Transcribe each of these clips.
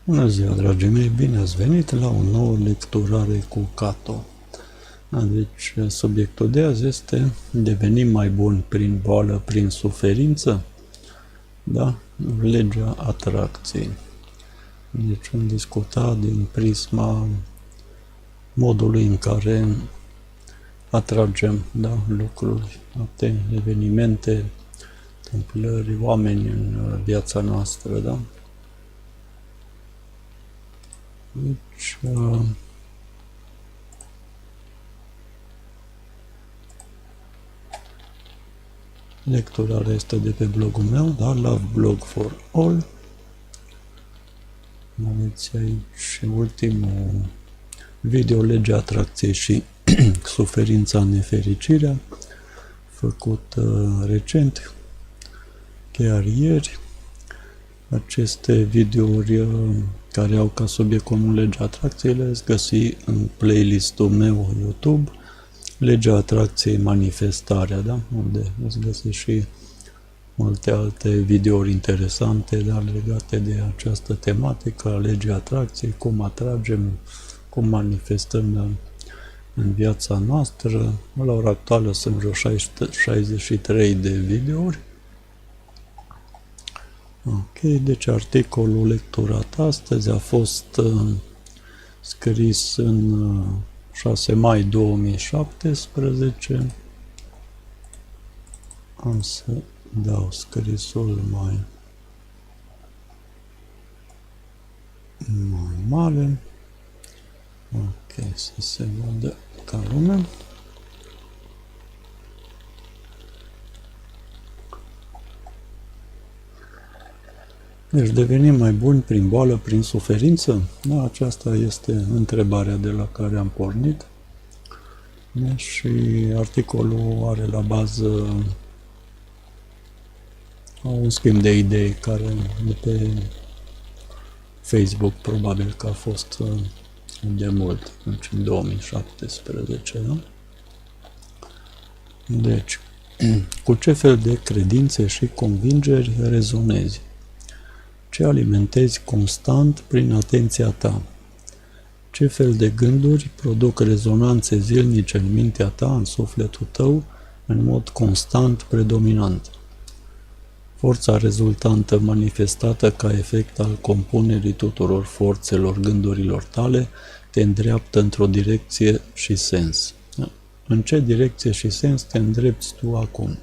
Bună ziua, dragii mei! Bine ați venit la o nouă lecturare cu Cato. Deci, subiectul de azi este: devenim mai buni prin boală, prin suferință? Da? Legea atracției. Deci am discutat din prisma modului în care atragem, da, lucruri, evenimente, întâmplări, oameni în viața noastră, da? Deci, lecturarea este de pe blogul meu, da? Love Blog for All. Aveți aici ultimul video, legea atracției și suferința, nefericirea, făcut recent, chiar ieri. Aceste videouri care au ca subiect comun legea atracției le veți găsi în playlistul meu YouTube, legea atracției, manifestarea, da? Unde veți găsi și multe alte videouri interesante, dar legate de această tematică a legii atracției, cum atragem, cum manifestăm în viața noastră. La ora actuală sunt vreo 63 de videouri. Ok, deci articolul lecturat astăzi a fost scris în 6 mai 2017. Am să dau scrisul mai mare. Ok, să se vadă ca lumea. Deci devenim mai buni prin boală, prin suferință? Da, aceasta este întrebarea de la care am pornit. Și articolul are la bază un schimb de idei care de pe Facebook, probabil că a fost de mult, deci în 2017, da? Deci, cu ce fel de credințe și convingeri rezonezi? Ce alimentezi constant prin atenția ta? Ce fel de gânduri produc rezonanțe zilnice în mintea ta, în sufletul tău, în mod constant, predominant? Forța rezultantă manifestată ca efect al compunerii tuturor forțelor gândurilor tale te îndreaptă într-o direcție și sens. În ce direcție și sens te îndrepți tu acum?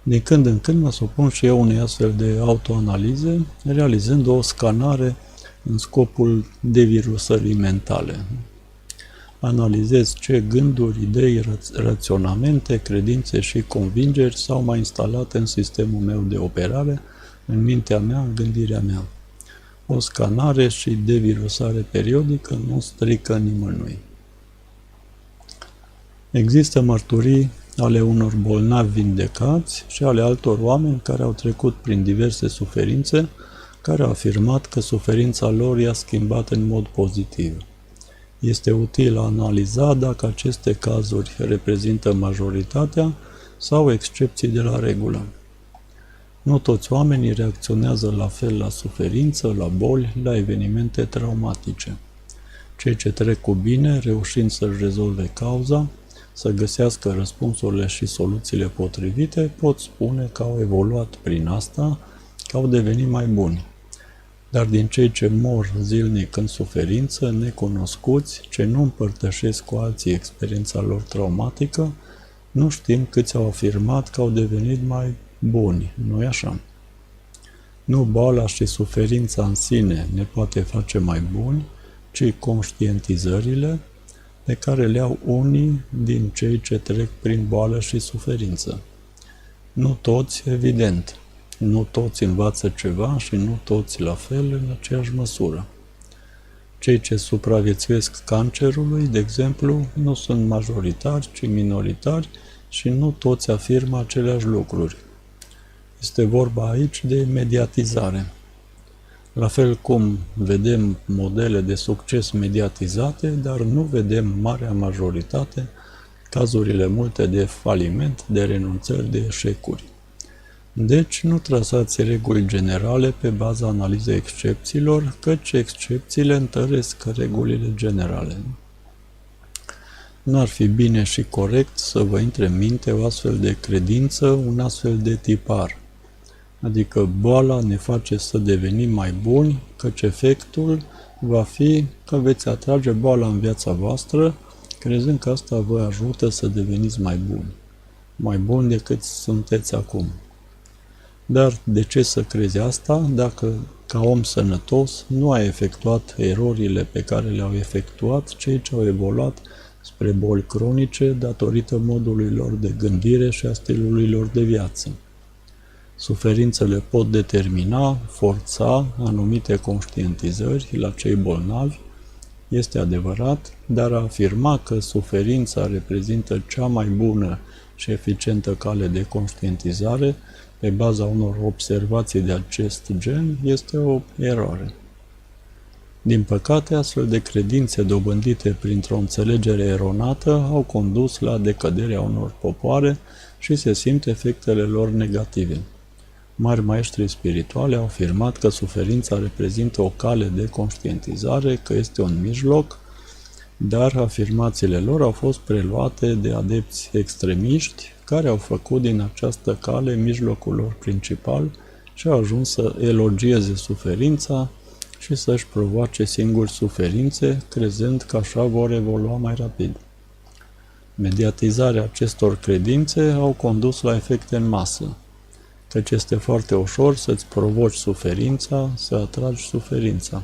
Din când în când mă supun și eu unei astfel de autoanalize, realizând o scanare în scopul devirusării mentale. Analizez ce gânduri, idei, raționamente, credințe și convingeri s-au mai instalat în sistemul meu de operare, în mintea mea, în gândirea mea. O scanare și devirusare periodică nu strică nimănui. Există mărturii ale unor bolnavi vindecați și ale altor oameni care au trecut prin diverse suferințe, care au afirmat că suferința lor i-a schimbat în mod pozitiv. Este util a analiza dacă aceste cazuri reprezintă majoritatea sau excepții de la regulă. Nu toți oamenii reacționează la fel la suferință, la boli, la evenimente traumatice. Cei ce trec cu bine, reușind să-și rezolve cauza, să găsească răspunsurile și soluțiile potrivite, pot spune că au evoluat prin asta, că au devenit mai buni. Dar din cei ce mor zilnic în suferință, necunoscuți, ce nu împărtășesc cu alții experiența lor traumatică, nu știm câți au afirmat că au devenit mai buni, nu-i așa? Nu boala și suferința în sine ne poate face mai buni, ci conștientizările pe care le au unii din cei ce trec prin boală și suferință. Nu toți, evident. Nu toți învață ceva și nu toți la fel în aceeași măsură. Cei ce supraviețuiesc cancerului, de exemplu, nu sunt majoritari, ci minoritari și nu toți afirmă aceleași lucruri. Este vorba aici de mediatizare. La fel cum vedem modele de succes mediatizate, dar nu vedem marea majoritate, cazurile multe de faliment, de renunțări, de eșecuri. Deci, nu trasați reguli generale pe baza analizei excepțiilor, căci excepțiile întăresc regulile generale. Nu ar fi bine și corect să vă intre în minte o astfel de credință, un astfel de tipar. Adică boala ne face să devenim mai buni, căci efectul va fi că veți atrage boala în viața voastră, crezând că asta vă ajută să deveniți mai buni decât sunteți acum. Dar de ce să crezi asta dacă, ca om sănătos, nu ai efectuat erorile pe care le-au efectuat cei ce au evoluat spre boli cronice datorită modului lor de gândire și a stilului lor de viață? Suferințele pot determina, forța anumite conștientizări la cei bolnavi, este adevărat, dar a afirma că suferința reprezintă cea mai bună și eficientă cale de conștientizare pe baza unor observații de acest gen este o eroare. Din păcate, astfel de credințe dobândite printr-o înțelegere eronată au condus la decăderea unor popoare și se simt efectele lor negative. Mari maestri spirituali au afirmat că suferința reprezintă o cale de conștientizare, că este un mijloc, dar afirmațiile lor au fost preluate de adepți extremiști care au făcut din această cale mijlocul lor principal și au ajuns să elogieze suferința și să-și provoace singuri suferințe, crezând că așa vor evolua mai rapid. Mediatizarea acestor credințe au condus la efecte în masă, căci este foarte ușor să-ți provoci suferința, să atragi suferința.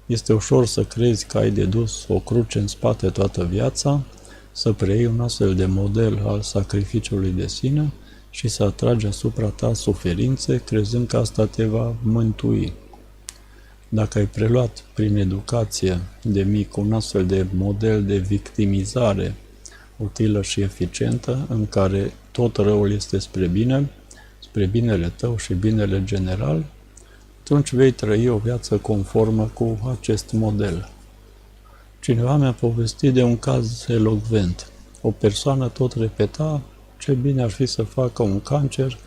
Este ușor să crezi că ai de dus o cruce în spate toată viața, să preiei un astfel de model al sacrificiului de sine și să atragi asupra ta suferințe, crezând că asta te va mântui. Dacă ai preluat prin educație de mic un astfel de model de victimizare utilă și eficientă, în care tot răul este spre binele tău și binele general, atunci vei trăi o viață conformă cu acest model. Cineva mi-a povestit de un caz elocvent. O persoană tot repeta ce bine ar fi să facă un cancer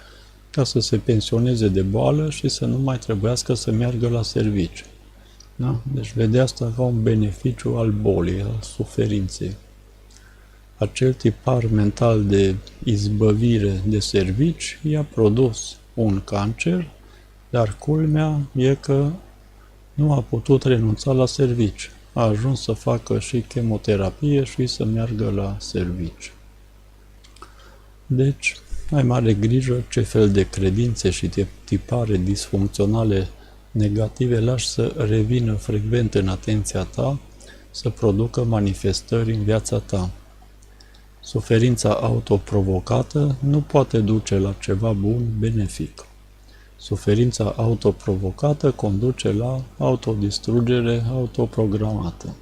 ca să se pensioneze de boală și să nu mai trebuiască să meargă la serviciu. Da? Deci vedea asta ca un beneficiu al bolii, al suferinței. Acel tipar mental de izbăvire de servici i-a produs un cancer, dar culmea e că nu a putut renunța la serviciu. A ajuns să facă și chemoterapie și să meargă la serviciu. Deci, ai mare grijă ce fel de credințe și tipare disfuncționale negative lași să revină frecvent în atenția ta, să producă manifestări în viața ta. Suferința autoprovocată nu poate duce la ceva bun, benefic. Suferința autoprovocată conduce la autodistrugere autoprogramată.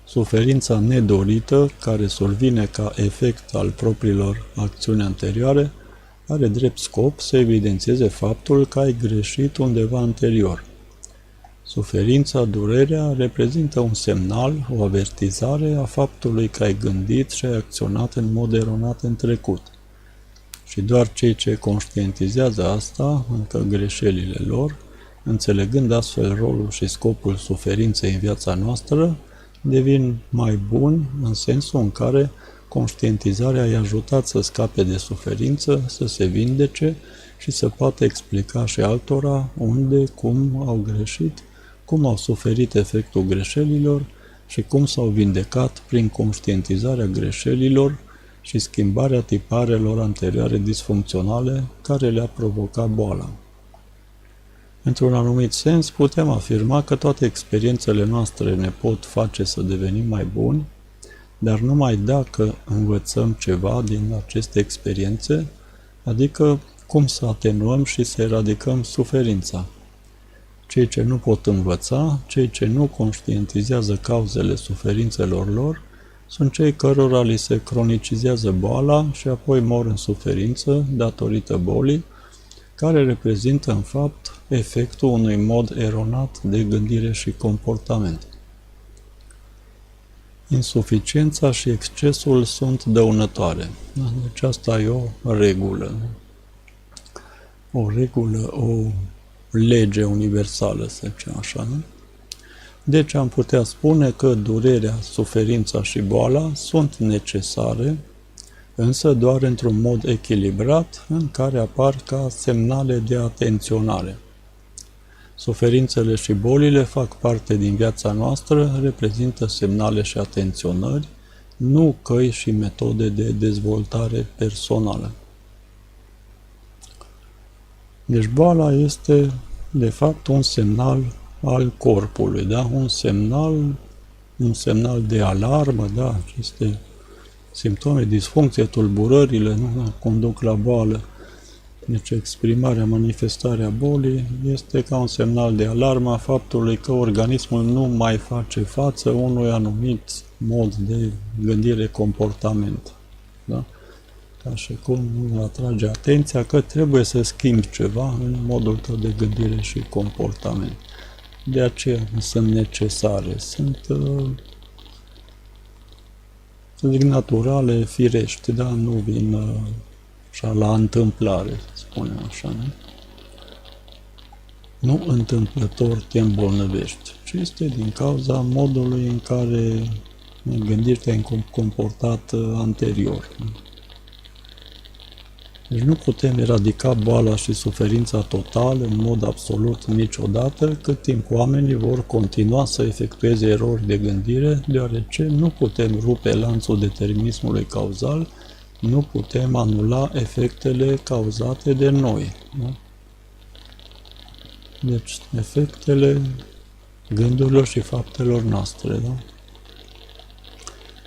Suferința nedorită, care survine ca efect al propriilor acțiuni anterioare, are drept scop să evidențieze faptul că ai greșit undeva anterior. Suferința, durerea, reprezintă un semnal, o avertizare a faptului că ai gândit și ai acționat în mod eronat în trecut. Și doar cei ce conștientizează asta, încă greșelile lor, înțelegând astfel rolul și scopul suferinței în viața noastră, devin mai buni în sensul în care conștientizarea i-a ajutat să scape de suferință, să se vindece și să poată explica și altora unde, cum au greșit, cum au suferit efectul greșelilor și cum s-au vindecat prin conștientizarea greșelilor și schimbarea tiparelor anterioare disfuncționale care le-a provocat boala. Într-un anumit sens, putem afirma că toate experiențele noastre ne pot face să devenim mai buni, dar numai dacă învățăm ceva din aceste experiențe, adică cum să atenuăm și să eradicăm suferința. Cei ce nu pot învăța, cei ce nu conștientizează cauzele suferințelor lor, sunt cei cărora li se cronicizează boala și apoi mor în suferință datorită bolii, care reprezintă în fapt efectul unui mod eronat de gândire și comportament. Insuficiența și excesul sunt dăunătoare. Da? Deci asta e o regulă. O regulă, o lege universală, să zicem așa. Nu? Deci am putea spune că durerea, suferința și boala sunt necesare, însă doar într-un mod echilibrat, în care apar ca semnale de atenționare. Suferințele și bolile fac parte din viața noastră, reprezintă semnale și atenționări, nu căi și metode de dezvoltare personală. Deci boala este, de fapt, un semnal al corpului, da? Un semnal de alarmă, da? Aceste simptome, disfuncție, tulburările, nu? Da? Conduc la boală. Deci exprimarea, manifestarea bolii este ca un semnal de alarmă a faptului că organismul nu mai face față unui anumit mod de gândire, comportament. Da? Ca și cum atrage atenția că trebuie să schimbi ceva în modul tău de gândire și comportament. De aceea sunt necesare, sunt, să zic, naturale, firești, da? Nu vin așa la întâmplare, spunem așa, nu? Nu întâmplător te îmbolnăvești, ci este din cauza modului în care gândirea te-ai comportat anterior. Deci nu putem eradica boala și suferința total în mod absolut niciodată, cât timp oamenii vor continua să efectueze erori de gândire, deoarece nu putem rupe lanțul determinismului cauzal, nu putem anula efectele cauzate de noi. Da? Deci, efectele gândurilor și faptelor noastre. Da?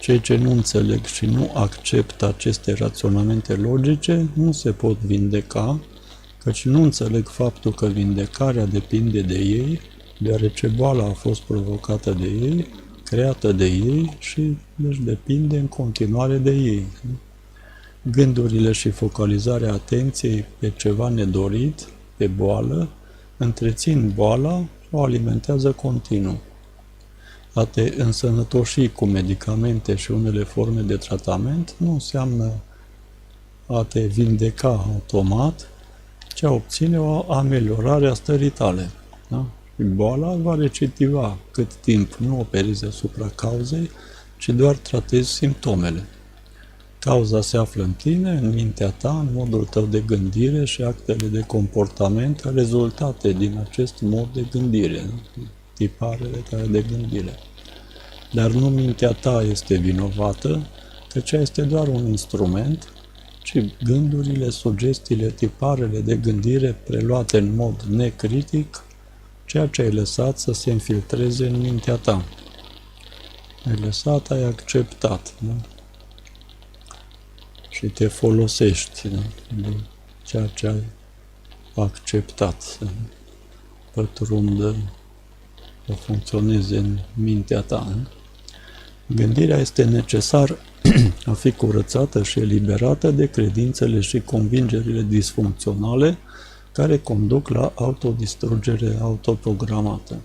Cei ce nu înțeleg și nu acceptă aceste raționamente logice nu se pot vindeca, căci nu înțeleg faptul că vindecarea depinde de ei, deoarece boala a fost provocată de ei, creată de ei și deci depinde în continuare de ei. Gândurile și focalizarea atenției pe ceva nedorit, pe boală, întrețin boala și o alimentează continuu. A te însănătoși cu medicamente și unele forme de tratament nu înseamnă a te vindeca automat, ci a obține o ameliorare a stării tale. Da? Și boala va recidiva cât timp nu operezi asupra cauzei, ci doar tratezi simptomele. Cauza se află în tine, în mintea ta, în modul tău de gândire și actele de comportament rezultate din acest mod de gândire, tiparele tale de gândire. Dar nu mintea ta este vinovată, căci este doar un instrument, ci gândurile, sugestiile, tiparele de gândire preluate în mod necritic, ceea ce ai lăsat să se infiltreze în mintea ta. Ai lăsat, ai acceptat, da? Și te folosești, da? De ceea ce ai acceptat să pătrundă, să funcționeze în mintea ta. Da? Gândirea este necesar a fi curățată și eliberată de credințele și convingerile disfuncționale care conduc la autodistrugere autoprogramată.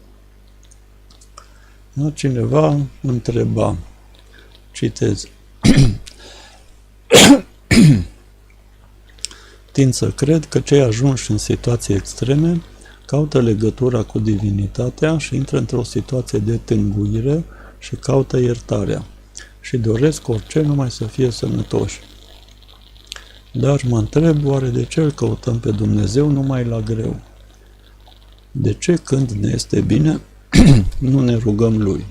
Da? Cineva întreba, citez, tind să cred că cei ajunși în situații extreme caută legătura cu divinitatea și intră într-o situație de tânguire și caută iertarea și doresc orice numai să fie sănătoși. Dar mă întreb, oare de ce îl căutăm pe Dumnezeu numai la greu? De ce când ne este bine nu ne rugăm Lui?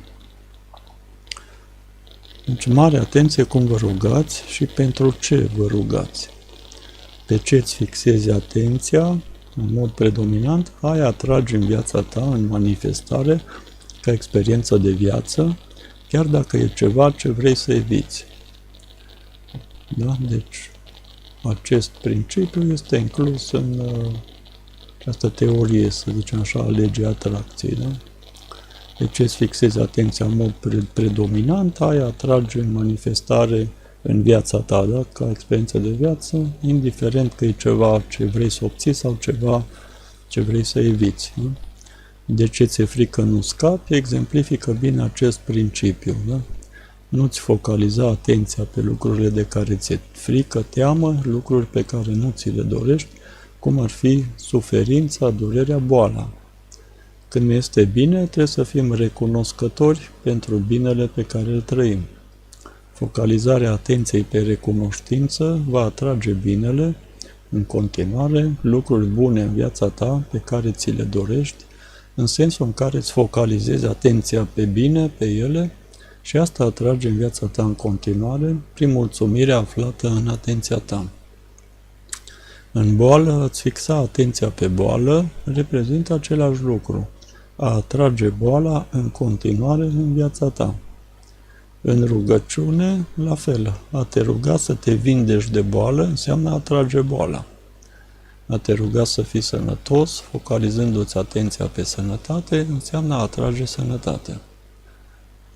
Deci, mare atenție cum vă rugați și pentru ce vă rugați. Pe ce îți fixezi atenția, în mod predominant, aia atragi în viața ta, în manifestare, ca experiență de viață, chiar dacă e ceva ce vrei să eviți. Da? Deci, acest principiu este inclus în această teorie, să zicem așa, a legii atracției. Da? De ce îți fixezi atenția în mod predominant, aia atrage în manifestare în viața ta, da? Ca experiență de viață, indiferent că e ceva ce vrei să obții sau ceva ce vrei să eviți. Da? De ce ți-e frică nu scapi, exemplifică bine acest principiu. Da? Nu-ți focaliza atenția pe lucrurile de care ți-e frică, teamă, lucruri pe care nu ți le dorești, cum ar fi suferința, durerea, boala. Când este bine, trebuie să fim recunoscători pentru binele pe care îl trăim. Focalizarea atenției pe recunoștință va atrage binele, în continuare, lucruri bune în viața ta pe care ți le dorești, în sensul în care îți focalizezi atenția pe bine, pe ele, și asta atrage în viața ta în continuare prin mulțumirea aflată în atenția ta. În boală, îți fixa atenția pe boală reprezintă același lucru, a atrage boala în continuare în viața ta. În rugăciune, la fel, a te ruga să te vindești de boală înseamnă a atrage boala. A te ruga să fii sănătos, focalizându-ți atenția pe sănătate, înseamnă a atrage sănătate.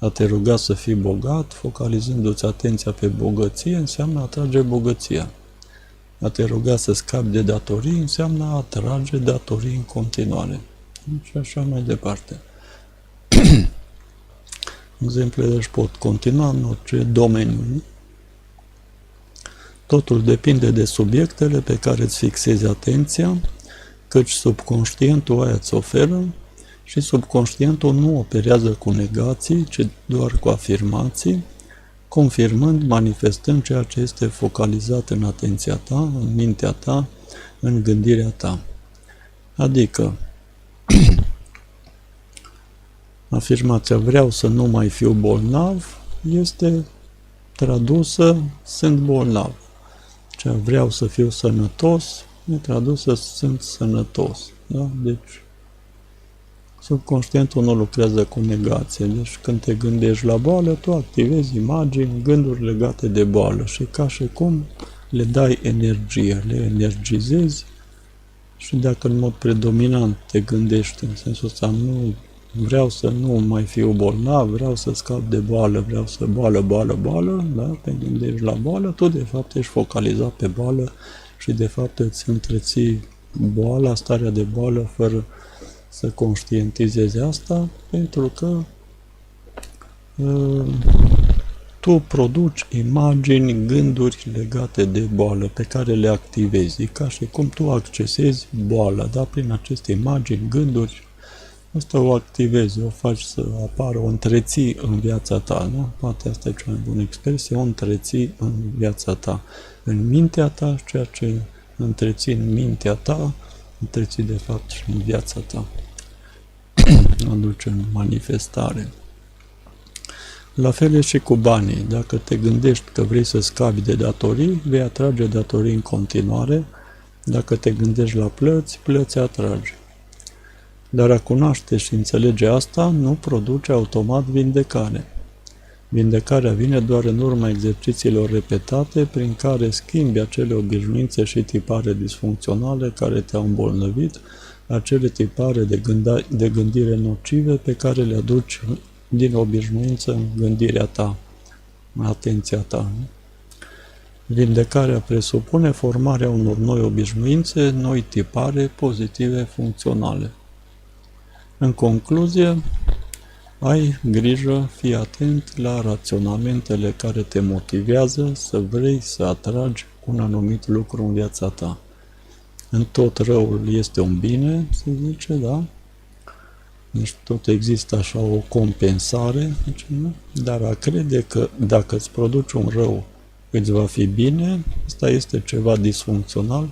A te ruga să fii bogat, focalizându-ți atenția pe bogăție, înseamnă a atrage bogăția. A te ruga să scapi de datorii, înseamnă a atrage datorii în continuare. Și așa mai departe. Exemplele își pot continua în orice domeniu. Totul depinde de subiectele pe care îți fixezi atenția, căci subconștientul aia îți oferă și subconștientul nu operează cu negații, ci doar cu afirmații, confirmând, manifestând ceea ce este focalizat în atenția ta, în mintea ta, în gândirea ta. Adică, afirmația vreau să nu mai fiu bolnav este tradusă sunt bolnav. Cea vreau să fiu sănătos e tradusă sunt sănătos. Da? Deci, subconștientul nu lucrează cu negație. Deci când te gândești la boală, tu activezi imagini, gânduri legate de boală și ca și cum le dai energie, le energizezi și dacă în mod predominant te gândești în sensul ăsta, nu vreau să nu mai fiu bolnav, vreau să scap de boală, vreau să boală, da? Te gândești la boală, tu de fapt ești focalizat pe boală și de fapt îți întreții boala, starea de boală, fără să conștientizezi asta, pentru că tu produci imagini, gânduri legate de boală pe care le activezi, ca și cum tu accesezi boala, da? Prin aceste imagini, gânduri, asta o activezi, o faci să apară, o întreții în viața ta, da? Poate asta e cea mai bună expresie, o întreții în viața ta, în mintea ta, ceea ce întreții în mintea ta, întreții de fapt și în viața ta. Aduce în manifestare. La fel e și cu banii. Dacă te gândești că vrei să scapi de datorii, vei atrage datorii în continuare. Dacă te gândești la plăți, plăți atragi. Dar a cunoaște și înțelege asta nu produce automat vindecare. Vindecarea vine doar în urma exercițiilor repetate prin care schimbi acele obișnuințe și tipare disfuncționale care te-au îmbolnăvit, acele tipare de gândire nocive pe care le aduci din obișnuință în gândirea ta, în atenția ta. Vindecarea presupune formarea unor noi obișnuințe, noi tipare pozitive funcționale. În concluzie, ai grijă, fii atent la raționamentele care te motivează să vrei să atragi un anumit lucru în viața ta. În tot răul este un bine, se zice, da? Deci tot există așa o compensare, dar a crede că dacă îți produci un rău, îți va fi bine, asta este ceva disfuncțional,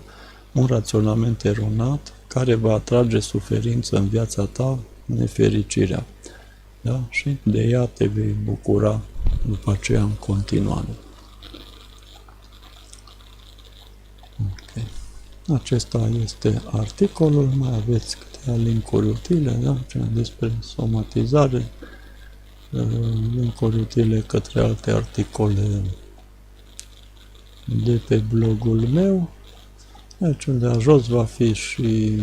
un raționament eronat, care va atrage suferință în viața ta, nefericirea. Da? Și de ea te vei bucura după aceea în continuare. Okay. Acesta este articolul, mai aveți câteva link-uri utile, da? Despre somatizare, link-uri utile către alte articole de pe blogul meu. Aici unde jos va fi și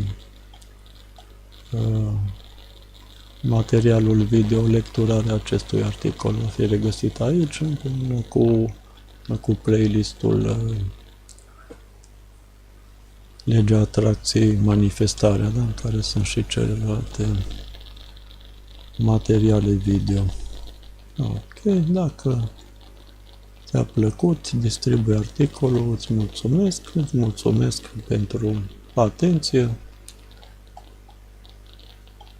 materialul video, lecturarea acestui articol va fi regăsit aici, împreună cu playlistul Legea Atracției, Manifestarea, da? În care sunt și celelalte materiale video. Ok, dacă ți-a plăcut, distribui articolul, îți mulțumesc pentru atenție.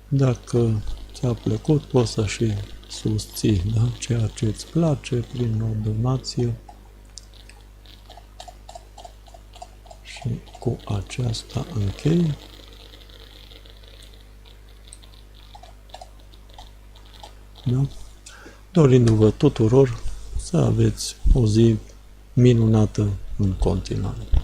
Dacă ți-a plăcut, poți să și susții, da? Ceea ce îți place prin o donație. Și cu aceasta închei. Da? Dorindu-vă tuturor să aveți o zi minunată în continuare.